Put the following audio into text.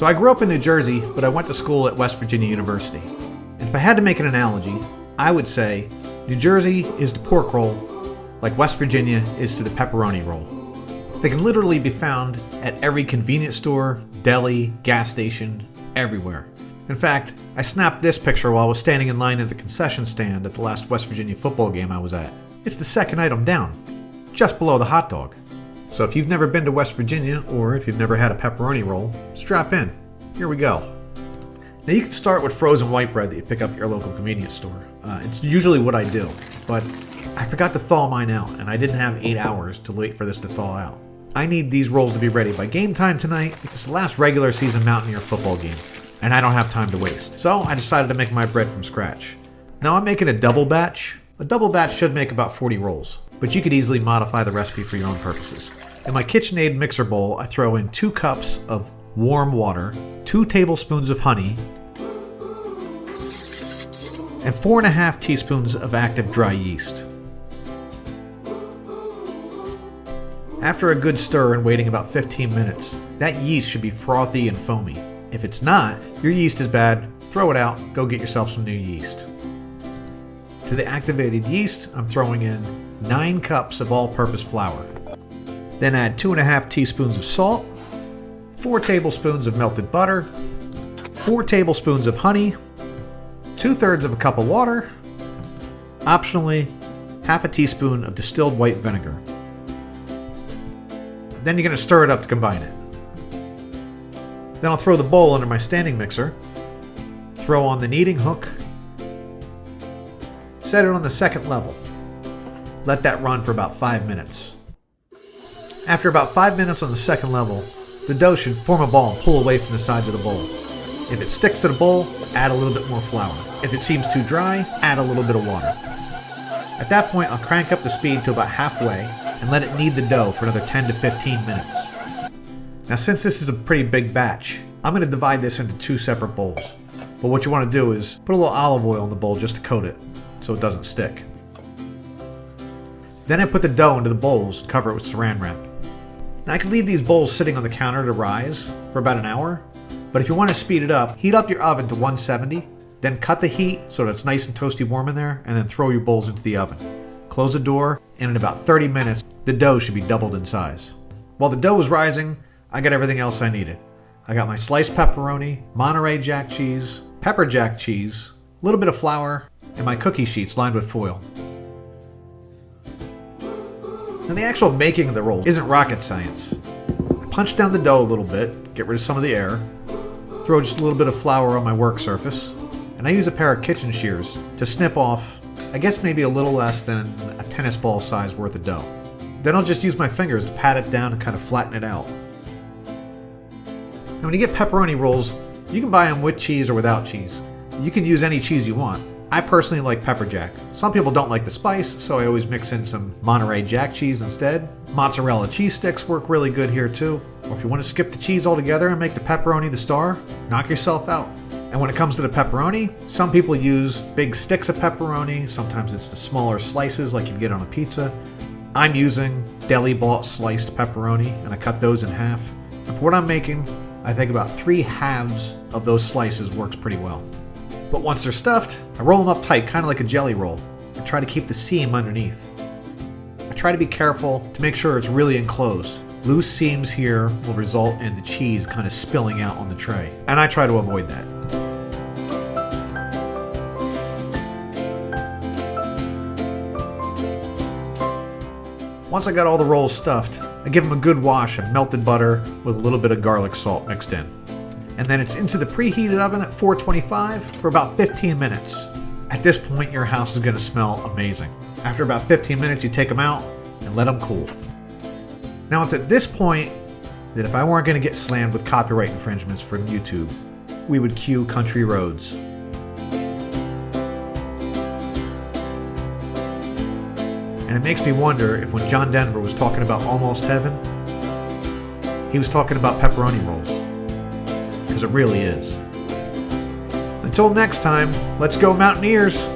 So I grew up in New Jersey, but I went to school at West Virginia University. And if I had to make an analogy, I would say New Jersey is to pork roll like West Virginia is to the pepperoni roll. They can literally be found at every convenience store, deli, gas station, everywhere. In fact, I snapped this picture while I was standing in line at the concession stand at the last West Virginia football game I was at. It's the second item down, just below the hot dog. So if you've never been to West Virginia, or if you've never had a pepperoni roll, strap in. Here we go. Now you can start with frozen white bread that you pick up at your local convenience store. It's usually what I do, but I forgot to thaw mine out, and I didn't have 8 hours to wait for this to thaw out. I need these rolls to be ready by game time tonight. It's the last regular season Mountaineer football game, and I don't have time to waste. So I decided to make my bread from scratch. Now I'm making a double batch. A double batch should make about 40 rolls, but you could easily modify the recipe for your own purposes. In my KitchenAid mixer bowl, I throw in 2 cups of warm water, 2 tablespoons of honey, and 4.5 teaspoons of active dry yeast. After a good stir and waiting about 15 minutes, that yeast should be frothy and foamy. If it's not, your yeast is bad, throw it out, go get yourself some new yeast. To the activated yeast, I'm throwing in 9 cups of all-purpose flour. Then add 2.5 teaspoons of salt, 4 tablespoons of melted butter, 4 tablespoons of honey, 2/3 of a cup of water, optionally, half a teaspoon of distilled white vinegar. Then you're going to stir it up to combine it. Then I'll throw the bowl under my standing mixer, throw on the kneading hook, set it on the second level. Let that run for about 5 minutes. After about 5 minutes on the second level, the dough should form a ball and pull away from the sides of the bowl. If it sticks to the bowl, add a little bit more flour. If it seems too dry, add a little bit of water. At that point, I'll crank up the speed to about halfway and let it knead the dough for another 10 to 15 minutes. Now since this is a pretty big batch, I'm going to divide this into 2 separate bowls. But what you want to do is put a little olive oil in the bowl just to coat it so it doesn't stick. Then I put the dough into the bowls and cover it with saran wrap. Now I can leave these bowls sitting on the counter to rise for about an hour, but if you want to speed it up, heat up your oven to 170, then cut the heat so that it's nice and toasty warm in there, and then throw your bowls into the oven. Close the door, and in about 30 minutes, the dough should be doubled in size. While the dough was rising, I got everything else I needed. I got my sliced pepperoni, Monterey Jack cheese, pepper jack cheese, a little bit of flour, and my cookie sheets lined with foil. Now the actual making of the roll isn't rocket science. I punch down the dough a little bit, get rid of some of the air, throw just a little bit of flour on my work surface, and I use a pair of kitchen shears to snip off, I guess maybe a little less than a tennis ball size worth of dough. Then I'll just use my fingers to pat it down and kind of flatten it out. Now when you get pepperoni rolls, you can buy them with cheese or without cheese. You can use any cheese you want. I personally like pepper jack. Some people don't like the spice, so I always mix in some Monterey Jack cheese instead. Mozzarella cheese sticks work really good here too. Or if you want to skip the cheese altogether and make the pepperoni the star, knock yourself out. And when it comes to the pepperoni, some people use big sticks of pepperoni. Sometimes it's the smaller slices like you get on a pizza. I'm using deli bought sliced pepperoni, and I cut those in half. And for what I'm making, I think about 3 halves of those slices works pretty well. But once they're stuffed, I roll them up tight, kind of like a jelly roll, and try to keep the seam underneath. I try to be careful to make sure it's really enclosed. Loose seams here will result in the cheese kind of spilling out on the tray, and I try to avoid that. Once I got all the rolls stuffed, I give them a good wash of melted butter with a little bit of garlic salt mixed in. And then it's into the preheated oven at 425 for about 15 minutes. At this point, your house is going to smell amazing. After about 15 minutes, you take them out and let them cool. Now it's at this point that if I weren't going to get slammed with copyright infringements from YouTube, we would cue Country Roads. And it makes me wonder if when John Denver was talking about Almost Heaven, he was talking about pepperoni rolls. Because it really is. Until next time, let's go Mountaineers!